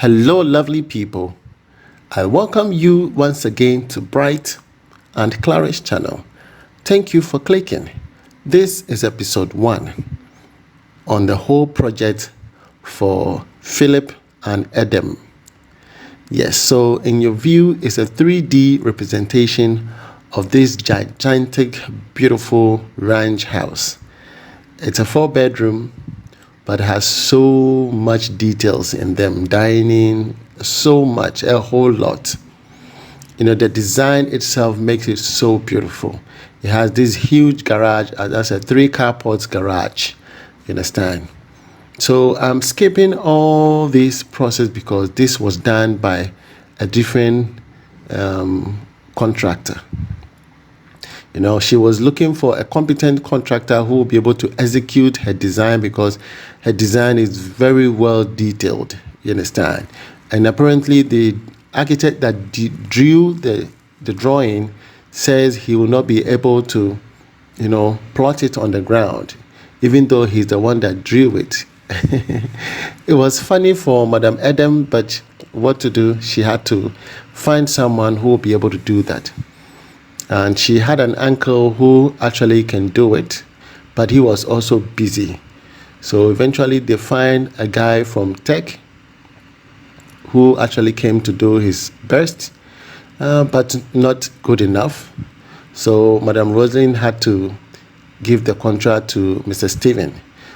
Hello, lovely people. I welcome you once again to Bright and Clara's channel. Thank you for clicking. This is episode 1 on the whole project for Philip and Edem. Yes, so in your view is a 3D representation of this gigantic, beautiful ranch house. It's a 4-bedroom, but has so much details in them, dining, so much, a whole lot. You know, the design itself makes it so beautiful. It has this huge garage, that's a 3-car ports garage, you understand? So I'm skipping all this process because this was done by a different contractor. You know, she was looking for a competent contractor who will be able to execute her design because her design is very well detailed, you understand? And apparently the architect that drew the drawing says he will not be able to, you know, plot it on the ground, even though he's the one that drew it. It was funny for Madam Edem, but what to do? She had to find someone who will be able to do that. And she had an uncle who actually can do it, but he was also busy. So eventually they find a guy from tech who actually came to do his best, but not good enough. So Madam Rosalind had to give the contract to Mr. Stephen.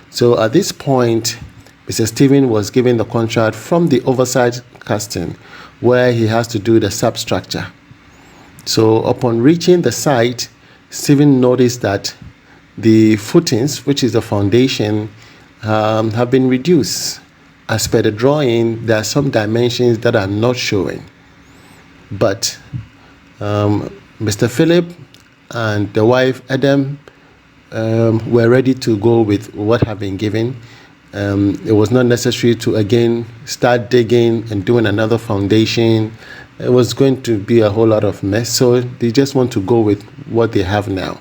So at this point, Mr. Stephen was given the contract from the oversight casting, where he has to do the substructure. So upon reaching the site, Stephen noticed that the footings, which is the foundation, have been reduced. As per the drawing, there are some dimensions that are not showing. But Mr. Philip and the wife, Edem, were ready to go with what had been given. It was not necessary to again start digging and doing another foundation. It was going to be a whole lot of mess, so they just want to go with what they have now.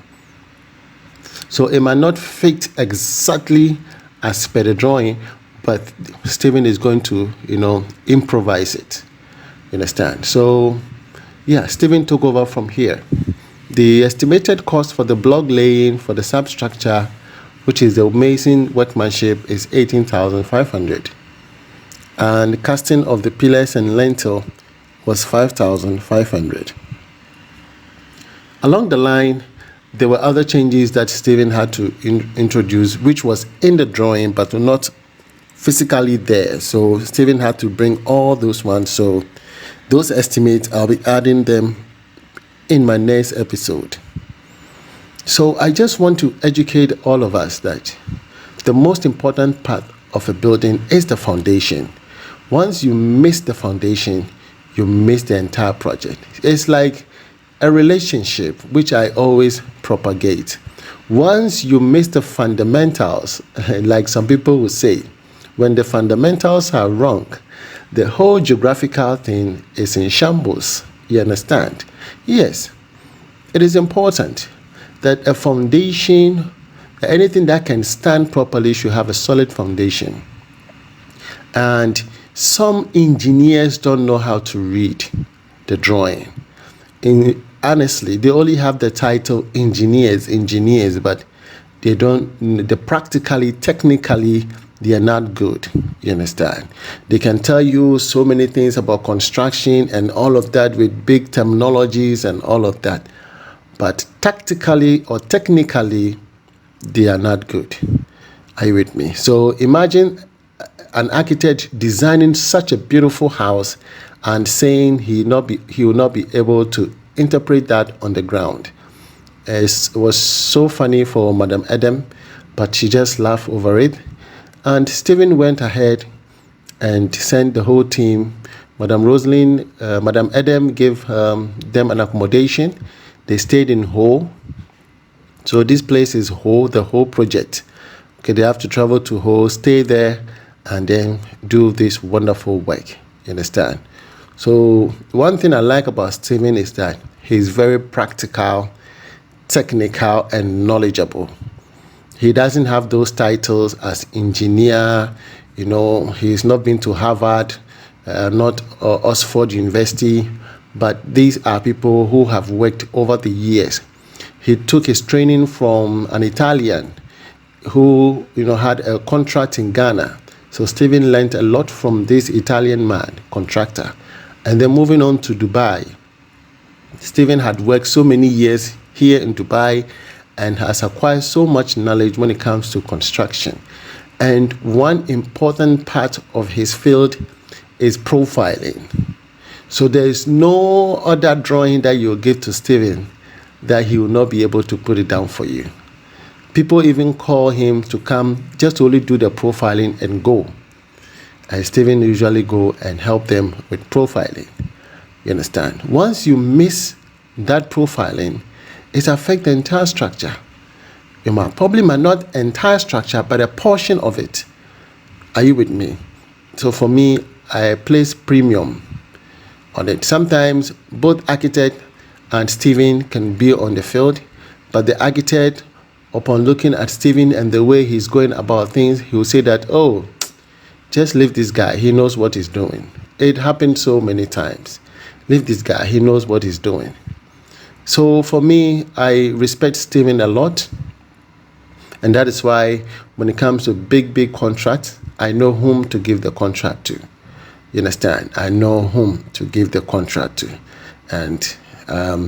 So it might not fit exactly as per the drawing, but Stephen is going to, you know, improvise it. You understand? So yeah, Stephen took over from here. The estimated cost for the block laying for the substructure, which is the amazing workmanship, is 18,500, and casting of the pillars and lintel was 5,500. Along the line, there were other changes that Stephen had to introduce, which was in the drawing but were not physically there. So Stephen had to bring all those ones. So those estimates, I'll be adding them in my next episode. So I just want to educate all of us that the most important part of a building is the foundation. Once you miss the foundation, you miss the entire project. It's like a relationship, which I always propagate. Once you miss the fundamentals, like some people will say, when the fundamentals are wrong, the whole geographical thing is in shambles. You understand? Yes, it is important that a foundation, anything that can stand properly, should have a solid foundation. And some engineers don't know how to read the drawing. Honestly, they only have the title engineers, but they practically, technically, they are not good. You understand? They can tell you so many things about construction and all of that with big terminologies and all of that. But tactically or technically, they are not good. Are you with me? So imagine an architect designing such a beautiful house and saying he will not be able to interpret that on the ground. It was so funny for Madam Edem, but she just laughed over it. And Stephen went ahead and sent the whole team. Madam Rosalind, Madam Edem gave them an accommodation. They stayed in Ho. So this place is Ho, the whole project. Okay, they have to travel to Ho, stay there, and then do this wonderful work. You understand? So one thing I like about Stephen is that he's very practical, technical, and knowledgeable. He doesn't have those titles as engineer. You know, he's not been to Harvard. not Oxford University, but these are people who have worked over the years. He took his training from an Italian who had a contract in Ghana. So Stephen learned a lot from this Italian man, contractor. And then moving on to Dubai. Stephen had worked so many years here in Dubai and has acquired so much knowledge when it comes to construction. And one important part of his field is profiling. So there is no other drawing that you'll give to Stephen that he will not be able to put it down for you. People even call him to come just to only do the profiling and go. And Stephen usually go and help them with profiling. You understand? Once you miss that profiling, it affects the entire structure. You might not entire structure, but a portion of it. Are you with me? So for me, I place premium on it. Sometimes both architect and Stephen can be on the field, but the architect, upon looking at Stephen and the way he's going about things, he will say that, oh, just leave this guy. He knows what he's doing. It happened so many times. Leave this guy. He knows what he's doing. So for me, I respect Stephen a lot. And that is why when it comes to big contracts, I know whom to give the contract to. You understand? I know whom to give the contract to. And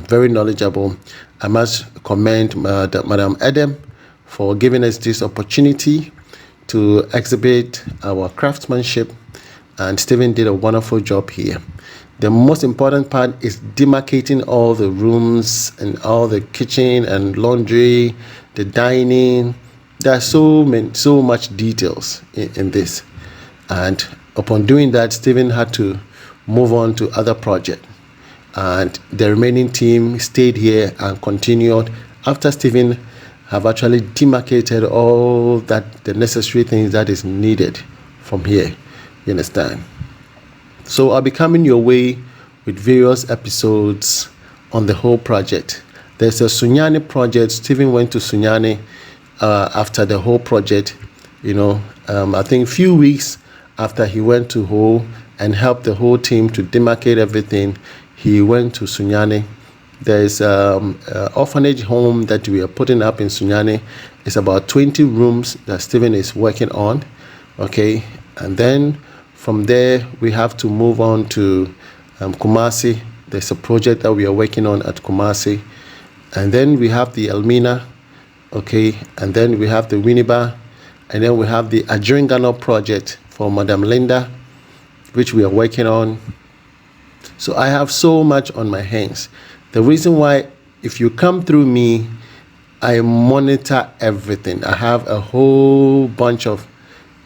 very knowledgeable. I must commend Madam Edem for giving us this opportunity to exhibit our craftsmanship, and Stephen did a wonderful job here. The most important part is demarcating all the rooms and all the kitchen and laundry, the dining. There are so much details in this, and upon doing that, Stephen had to move on to other projects. And the remaining team stayed here and continued after Stephen have actually demarcated all that the necessary things that is needed from here. You understand? So I'll be coming your way with various episodes on the whole project. There's a Sunyani project. Stephen went to Sunyani after the whole project. I think a few weeks after he went to Ho and helped the whole team to demarcate everything, he went to Sunyani. There's an orphanage home that we are putting up in Sunyani. It's about 20 rooms that Stephen is working on. Okay, and then from there we have to move on to Kumasi. There's a project that we are working on at Kumasi. And then we have the Elmina. Okay, and then we have the Winneba. And then we have the Ajiringano project for Madam Linda, which we are working on. So I have so much on my hands. The reason why, if you come through me, I monitor everything. I have a whole bunch of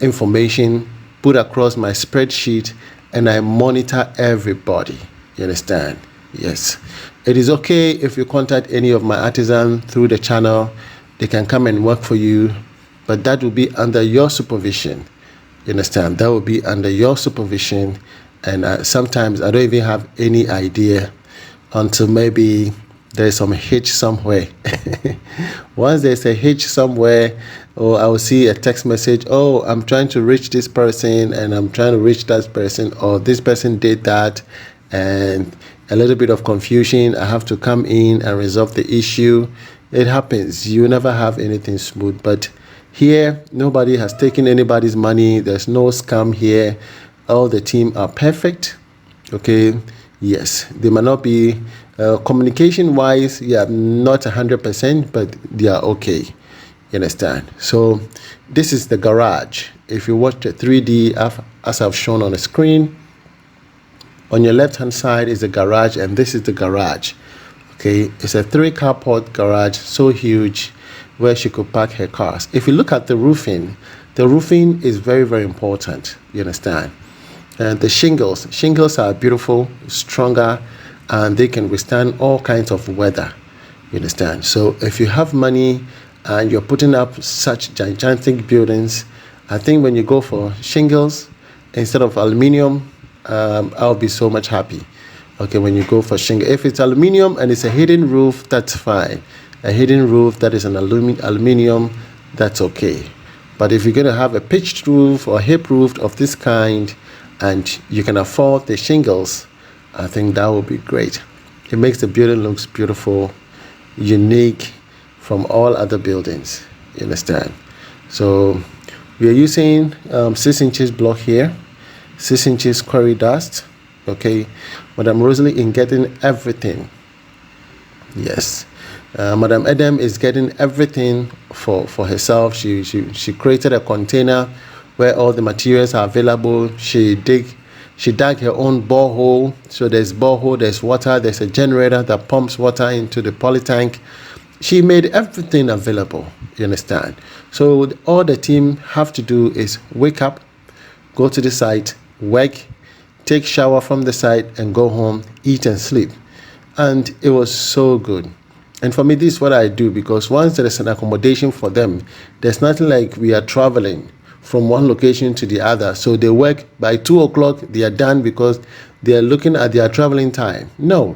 information put across my spreadsheet, and I monitor everybody. You understand? Yes. It is okay if you contact any of my artisans through the channel. They can come and work for you, but that will be under your supervision. You understand? That will be under your supervision. And sometimes I don't even have any idea until maybe there's some hitch somewhere. Once there's a hitch somewhere, or I will see a text message, oh, I'm trying to reach this person and I'm trying to reach that person, or this person did that, and a little bit of confusion. I have to come in and resolve the issue. It happens. You never have anything smooth. But here, nobody has taken anybody's money. There's no scam here. All the team are perfect. Okay, yes, they might not be communication wise, yeah, not 100%, but they are okay. You understand? So this is the garage. If you watch the 3D as I've shown on the screen, on your left hand side is the garage, and this is the garage. Okay, it's a 3-car port garage, so huge, where she could park her cars. If you look at the roofing is very, very important. You understand? And the shingles are beautiful, stronger, and they can withstand all kinds of weather. You understand? So if you have money and you're putting up such gigantic buildings, I think when you go for shingles instead of aluminium, I'll be so much happy. Okay, when you go for shingle, if it's aluminium and it's a hidden roof, that's fine. A hidden roof that is an aluminium, that's okay. But if you're going to have a pitched roof or hip roof of this kind, and you can afford the shingles, I think that would be great. It makes the building looks beautiful, unique from all other buildings. You understand? So we are using 6 inches block here, 6 inches quarry dust. Okay, Madam Rosalie in getting everything. Yes, Madam Edem is getting everything for herself. She created a container where all the materials are available. She dug her own borehole. So there's borehole, there's water, there's a generator that pumps water into the poly tank. She made everything available. You understand? So all the team have to do is wake up, go to the site, work, take shower from the site, and go home, eat and sleep. And it was so good. And for me, this is what I do, because once there is an accommodation for them, there's nothing like we are traveling from one location to the other. So they work by 2 o'clock, they are done because they are looking at their traveling time. No,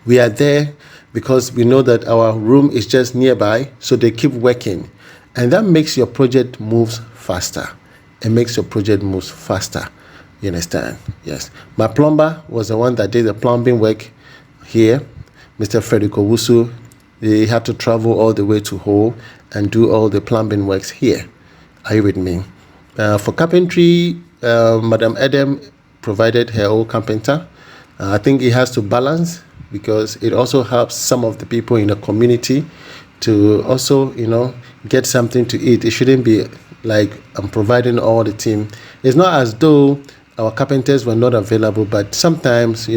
we are there because we know that our room is just nearby, so they keep working. And that makes your project moves faster. It makes your project moves faster. You understand? Yes. My plumber was the one that did the plumbing work here, Mr. Frederick Owusu. They had to travel all the way to Hull and do all the plumbing works here. Are you with me? For carpentry, Madam Edem provided her own carpenter. I think it has to balance, because it also helps some of the people in the community to also, get something to eat. It shouldn't be like I'm providing all the team. It's not as though our carpenters were not available, but sometimes,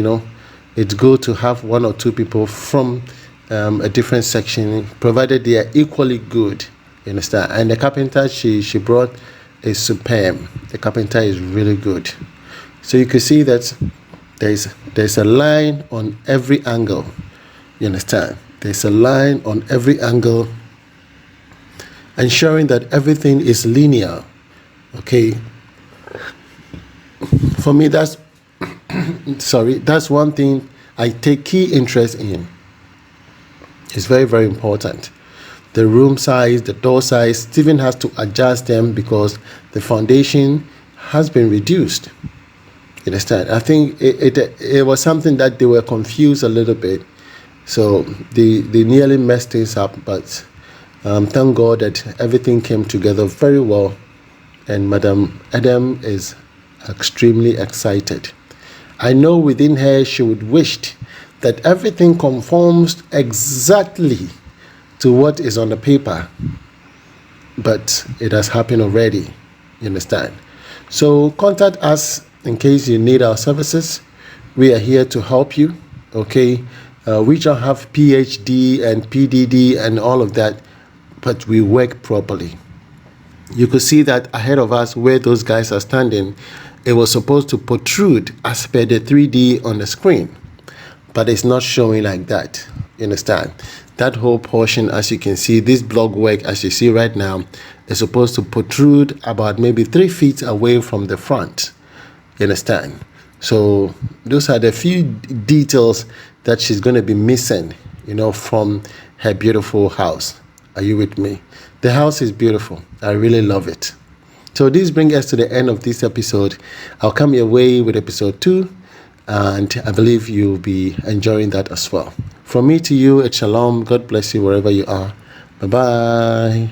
it's good to have 1 or 2 people from a different section, provided they are equally good. You understand? And the carpenter she brought is superb. The carpenter is really good. So you can see that there's a line on every angle. You understand? There's a line on every angle, ensuring that everything is linear. Okay. For me, that's one thing I take key interest in. It's very, very important. The room size, the door size, Stephen has to adjust them because the foundation has been reduced. You understand? I think it was something that they were confused a little bit. So they nearly messed things up, but thank God that everything came together very well. And Madam Edem is extremely excited. I know within her she would wish that everything conforms exactly to what is on the paper, but it has happened already. You understand? So contact us in case you need our services. We are here to help you. Okay, we don't have PhD and PDD and all of that, but we work properly. You could see that ahead of us where those guys are standing, it was supposed to protrude as per the 3D on the screen, but it's not showing like that. You understand? That whole portion, as you can see, this block work, as you see right now, is supposed to protrude about maybe 3 feet away from the front. You understand? So those are the few details that she's going to be missing, from her beautiful house. Are you with me? The house is beautiful. I really love it. So this brings us to the end of this episode. I'll come your way with episode 2, and I believe you'll be enjoying that as well. From me to you, it's shalom. God bless you wherever you are. Bye-bye.